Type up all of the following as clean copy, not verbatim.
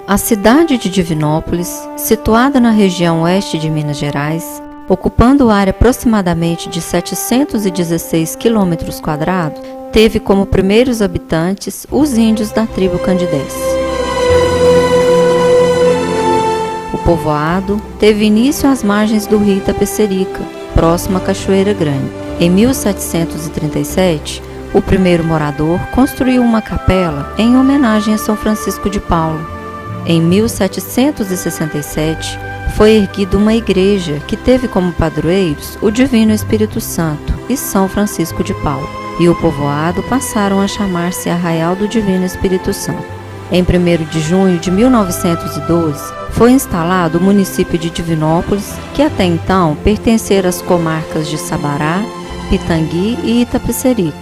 A cidade de Divinópolis, situada na região oeste de Minas Gerais, ocupando área aproximadamente de 716 km², teve como primeiros habitantes os índios da tribo Candidense. O povoado teve início às margens do rio Itapecerica, próximo à Cachoeira Grande. Em 1737, o primeiro morador construiu uma capela em homenagem a São Francisco de Paula. Em 1767, foi erguida uma igreja que teve como padroeiros o Divino Espírito Santo e São Francisco de Paula, e o povoado passaram a chamar-se Arraial do Divino Espírito Santo. Em 1º de junho de 1912, foi instalado o município de Divinópolis, que até então pertencia às comarcas de Sabará, Pitangui e Itapecerica.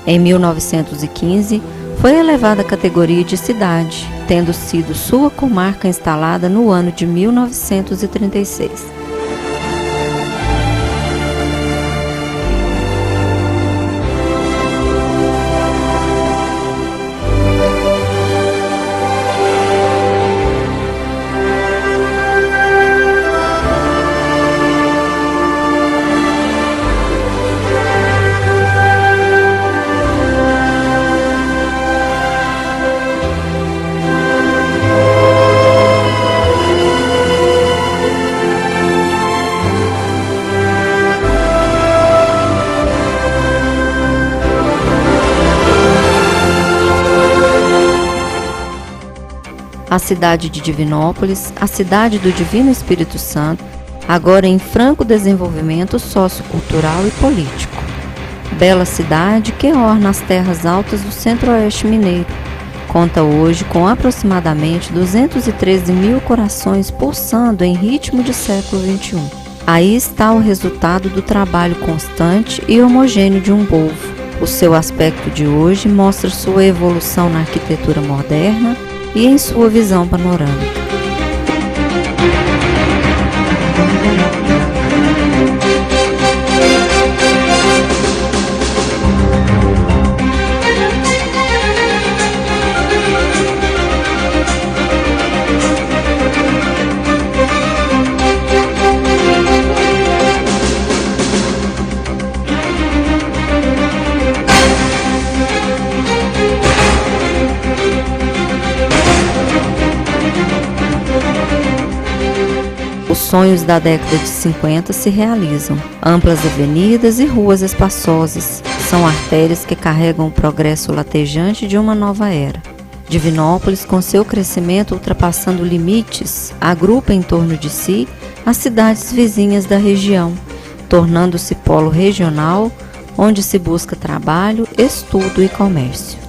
Em 1915, foi elevada à categoria de cidade, tendo sido sua comarca instalada no ano de 1936. A cidade de Divinópolis, a cidade do Divino Espírito Santo, agora em franco desenvolvimento sociocultural e político. Bela cidade que orna as terras altas do centro-oeste mineiro. Conta hoje com aproximadamente 213 mil corações pulsando em ritmo de século XXI. Aí está o resultado do trabalho constante e homogêneo de um povo. O seu aspecto de hoje mostra sua evolução na arquitetura moderna e em sua visão panorâmica. Os sonhos da década de 50 se realizam. Amplas avenidas e ruas espaçosas são artérias que carregam o progresso latejante de uma nova era. Divinópolis, com seu crescimento ultrapassando limites, agrupa em torno de si as cidades vizinhas da região, tornando-se polo regional onde se busca trabalho, estudo e comércio.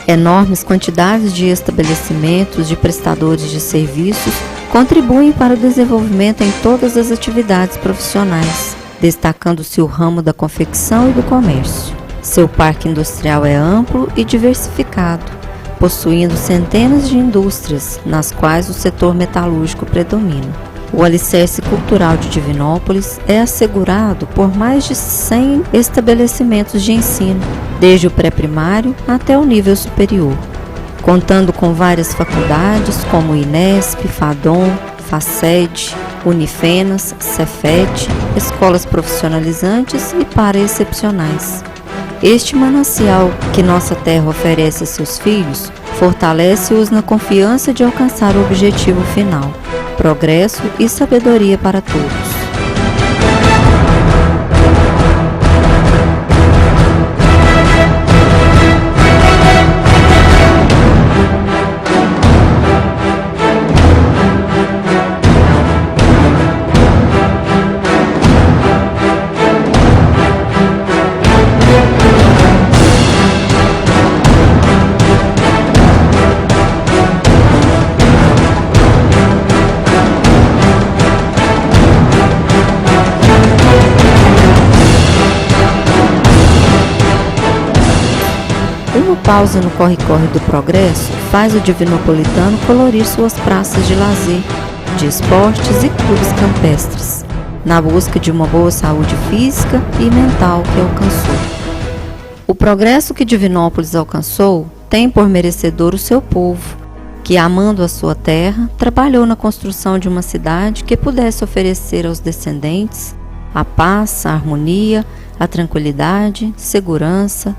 Enormes quantidades de estabelecimentos de prestadores de serviços contribuem para o desenvolvimento em todas as atividades profissionais, destacando-se o ramo da confecção e do comércio. Seu parque industrial é amplo e diversificado, possuindo centenas de indústrias, nas quais o setor metalúrgico predomina. O alicerce cultural de Divinópolis é assegurado por mais de 100 estabelecimentos de ensino, desde o pré-primário até o nível superior, contando com várias faculdades como o Inesp, Fadom, Faced, Unifenas, Cefet, escolas profissionalizantes e para-excepcionais. Este manancial que nossa terra oferece a seus filhos fortalece-os na confiança de alcançar o objetivo final, progresso e sabedoria para todos. Uma pausa no corre-corre do progresso faz o divinopolitano colorir suas praças de lazer, de esportes e clubes campestres, na busca de uma boa saúde física e mental que alcançou. O progresso que Divinópolis alcançou tem por merecedor o seu povo, que, amando a sua terra, trabalhou na construção de uma cidade que pudesse oferecer aos descendentes a paz, a harmonia, a tranquilidade, segurança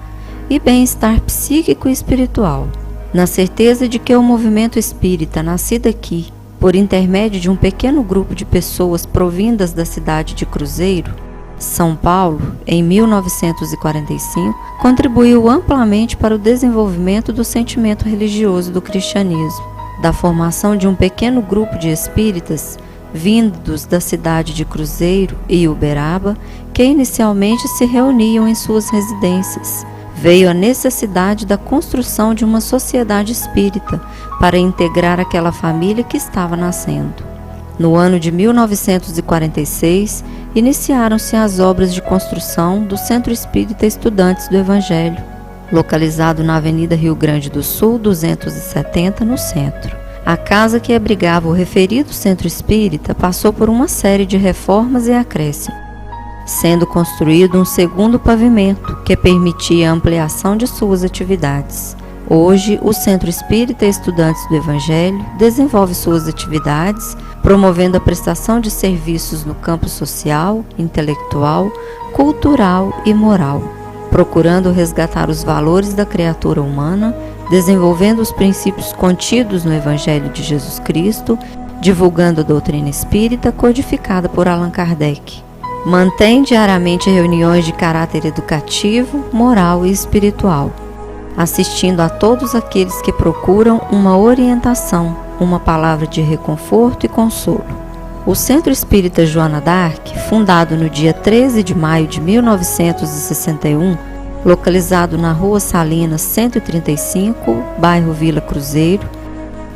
e bem-estar psíquico e espiritual. Na certeza de que o movimento espírita, nascido aqui, por intermédio de um pequeno grupo de pessoas provindas da cidade de Cruzeiro, São Paulo, em 1945, contribuiu amplamente para o desenvolvimento do sentimento religioso do cristianismo, da formação de um pequeno grupo de espíritas vindos da cidade de Cruzeiro e Uberaba, que inicialmente se reuniam em suas residências. Veio a necessidade da construção de uma sociedade espírita para integrar aquela família que estava nascendo. No ano de 1946, iniciaram-se as obras de construção do Centro Espírita Estudantes do Evangelho, localizado na Avenida Rio Grande do Sul, 270, no centro. A casa que abrigava o referido Centro Espírita passou por uma série de reformas e acréscimos, sendo construído um segundo pavimento que permitia a ampliação de suas atividades. Hoje, o Centro Espírita Estudantes do Evangelho desenvolve suas atividades, promovendo a prestação de serviços no campo social, intelectual, cultural e moral, procurando resgatar os valores da criatura humana, desenvolvendo os princípios contidos no Evangelho de Jesus Cristo, divulgando a doutrina espírita codificada por Allan Kardec. Mantém diariamente reuniões de caráter educativo, moral e espiritual, assistindo a todos aqueles que procuram uma orientação, uma palavra de reconforto e consolo. O Centro Espírita Joana d'Arc, fundado no dia 13 de maio de 1961, localizado na Rua Salinas 135, bairro Vila Cruzeiro,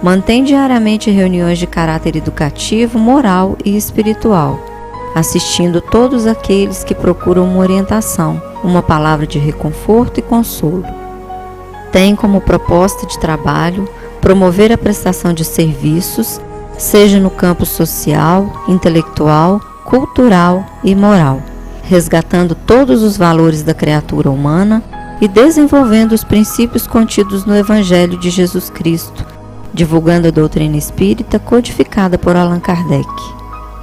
mantém diariamente reuniões de caráter educativo, moral e espiritual, assistindo todos aqueles que procuram uma orientação, uma palavra de reconforto e consolo. Tem como proposta de trabalho promover a prestação de serviços, seja no campo social, intelectual, cultural e moral, resgatando todos os valores da criatura humana e desenvolvendo os princípios contidos no Evangelho de Jesus Cristo, divulgando a doutrina espírita codificada por Allan Kardec.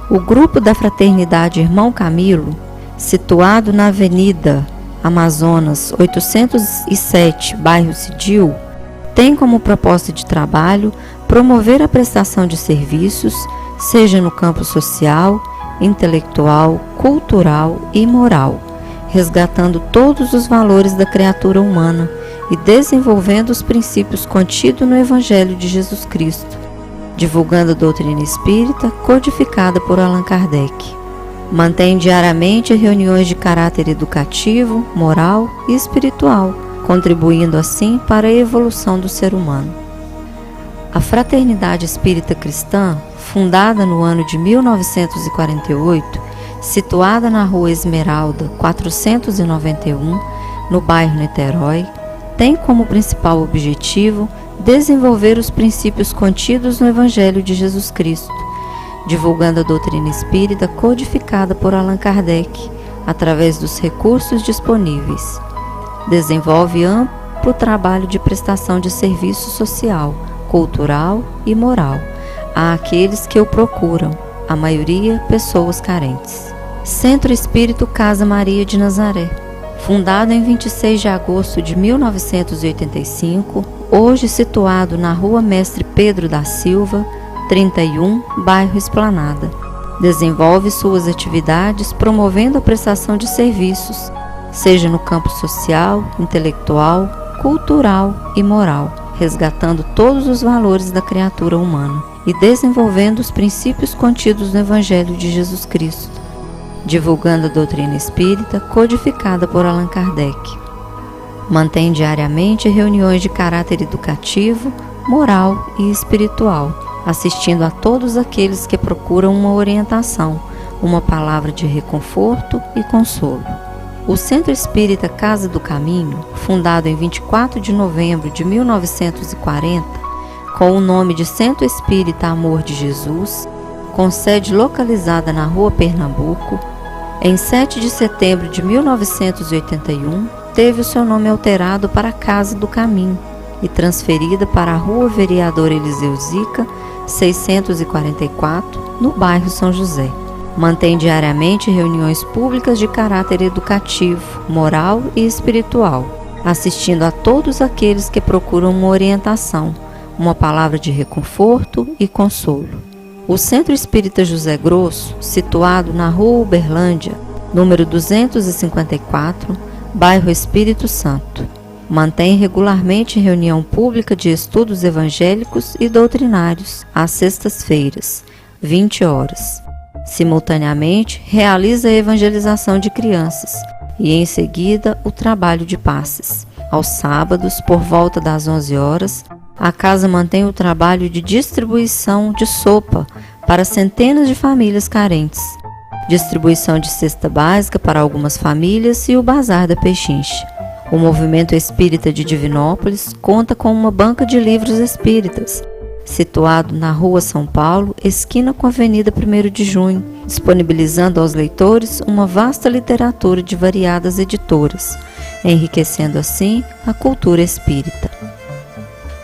O grupo da Fraternidade Irmão Camilo, situado na Avenida Amazonas 807, bairro Cidil, tem como proposta de trabalho promover a prestação de serviços, seja no campo social, intelectual, cultural e moral, resgatando todos os valores da criatura humana e desenvolvendo os princípios contidos no Evangelho de Jesus Cristo, divulgando a doutrina espírita codificada por Allan Kardec. Mantém diariamente reuniões de caráter educativo, moral e espiritual, contribuindo assim para a evolução do ser humano. A Fraternidade Espírita Cristã, fundada no ano de 1948, situada na Rua Esmeralda 491, no bairro Niterói, tem como principal objetivo desenvolver os princípios contidos no Evangelho de Jesus Cristo, divulgando a doutrina espírita codificada por Allan Kardec, através dos recursos disponíveis. Desenvolve amplo trabalho de prestação de serviço social, cultural e moral àqueles que o procuram, a maioria pessoas carentes. Centro Espírita Casa Maria de Nazaré, fundado em 26 de agosto de 1985, hoje situado na Rua Mestre Pedro da Silva, 31, bairro Esplanada. Desenvolve suas atividades promovendo a prestação de serviços, seja no campo social, intelectual, cultural e moral, resgatando todos os valores da criatura humana e desenvolvendo os princípios contidos no Evangelho de Jesus Cristo, divulgando a doutrina espírita codificada por Allan Kardec. Mantém diariamente reuniões de caráter educativo, moral e espiritual, assistindo a todos aqueles que procuram uma orientação, uma palavra de reconforto e consolo. O Centro Espírita Casa do Caminho, fundado em 24 de novembro de 1940, com o nome de Centro Espírita Amor de Jesus, com sede localizada na Rua Pernambuco, em 7 de setembro de 1981, teve o seu nome alterado para Casa do Caminho, e transferida para a Rua Vereador Eliseu Zica, 644, no bairro São José. Mantém diariamente reuniões públicas de caráter educativo, moral e espiritual, assistindo a todos aqueles que procuram uma orientação, uma palavra de reconforto e consolo. O Centro Espírita José Grosso, situado na Rua Uberlândia, número 254, bairro Espírito Santo, mantém regularmente reunião pública de estudos evangélicos e doutrinários às sextas-feiras, 20 horas. Simultaneamente, realiza a evangelização de crianças e, em seguida, o trabalho de passes. Aos sábados, por volta das 11 horas, a casa mantém o trabalho de distribuição de sopa para centenas de famílias carentes, distribuição de cesta básica para algumas famílias e o Bazar da Pechincha. O Movimento Espírita de Divinópolis conta com uma banca de livros espíritas, situado na Rua São Paulo, esquina com a Avenida 1º de Junho, disponibilizando aos leitores uma vasta literatura de variadas editoras, enriquecendo assim a cultura espírita.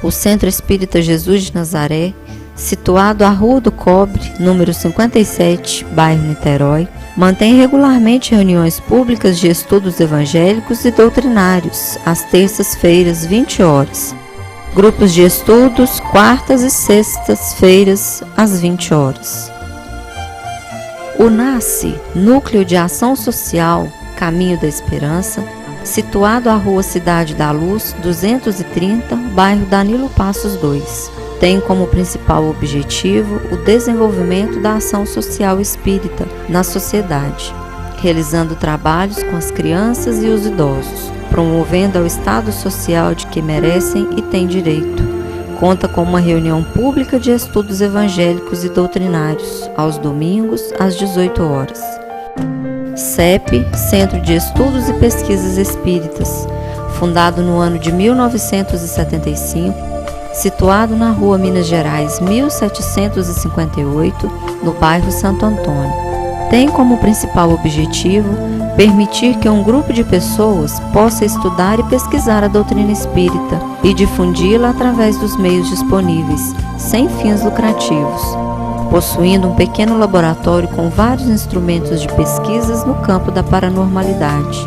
O Centro Espírita Jesus de Nazaré, situado à Rua do Cobre, número 57, bairro Niterói, mantém regularmente reuniões públicas de estudos evangélicos e doutrinários, às terças-feiras, 20 horas. Grupos de estudos, quartas e sextas-feiras, às 20 horas. O NASCE, Núcleo de Ação Social, Caminho da Esperança, situado à Rua Cidade da Luz, 230, bairro Danilo Passos 2, tem como principal objetivo o desenvolvimento da ação social espírita na sociedade, realizando trabalhos com as crianças e os idosos, promovendo ao estado social de que merecem e têm direito. Conta com uma reunião pública de estudos evangélicos e doutrinários, aos domingos, às 18 horas. CEP, Centro de Estudos e Pesquisas Espíritas, fundado no ano de 1975, situado na Rua Minas Gerais 1758, no bairro Santo Antônio. Tem como principal objetivo permitir que um grupo de pessoas possa estudar e pesquisar a doutrina espírita e difundi-la através dos meios disponíveis, sem fins lucrativos, possuindo um pequeno laboratório com vários instrumentos de pesquisas no campo da paranormalidade.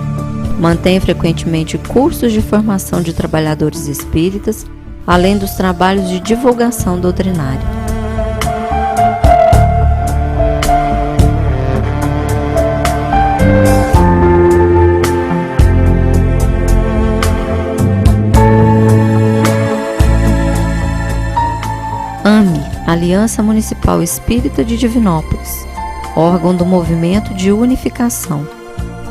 Mantém frequentemente cursos de formação de trabalhadores espíritas, além dos trabalhos de divulgação doutrinária. AME, Aliança Municipal Espírita de Divinópolis, órgão do Movimento de Unificação.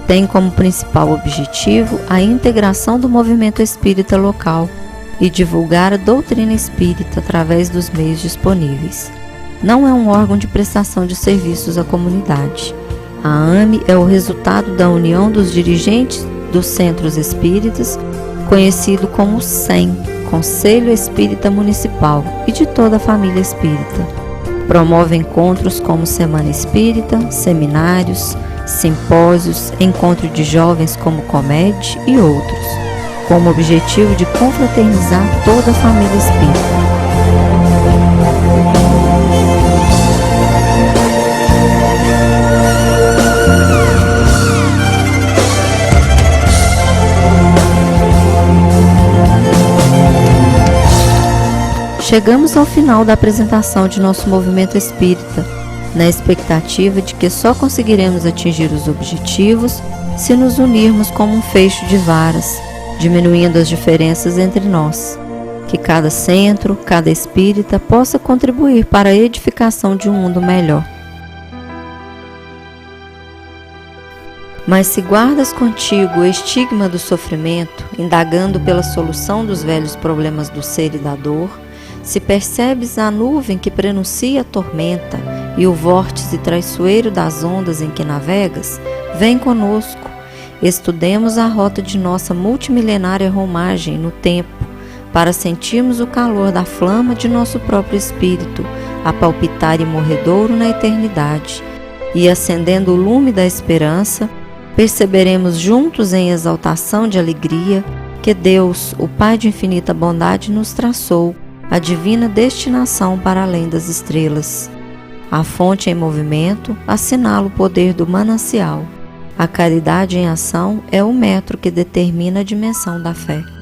Tem como principal objetivo a integração do movimento espírita local e divulgar a doutrina espírita através dos meios disponíveis. Não é um órgão de prestação de serviços à comunidade. A AME é o resultado da união dos dirigentes dos centros espíritas, conhecido como SEM, Conselho Espírita Municipal, e de toda a família espírita. Promove encontros como Semana Espírita, seminários, simpósios, encontro de jovens como Comed e outros, com o objetivo de confraternizar toda a família espírita. Chegamos ao final da apresentação de nosso movimento espírita, na expectativa de que só conseguiremos atingir os objetivos se nos unirmos como um feixe de varas, diminuindo as diferenças entre nós. Que cada centro, cada espírita possa contribuir para a edificação de um mundo melhor. Mas se guardas contigo o estigma do sofrimento, indagando pela solução dos velhos problemas do ser e da dor, se percebes a nuvem que prenuncia a tormenta e o vórtice traiçoeiro das ondas em que navegas, vem conosco, estudemos a rota de nossa multimilenária romagem no tempo, para sentirmos o calor da flama de nosso próprio espírito, a palpitar imorredouro na eternidade, e acendendo o lume da esperança, perceberemos juntos em exaltação de alegria que Deus, o Pai de infinita bondade, nos traçou a divina destinação para além das estrelas. A fonte em movimento assinala o poder do manancial. A caridade em ação é o metro que determina a dimensão da fé.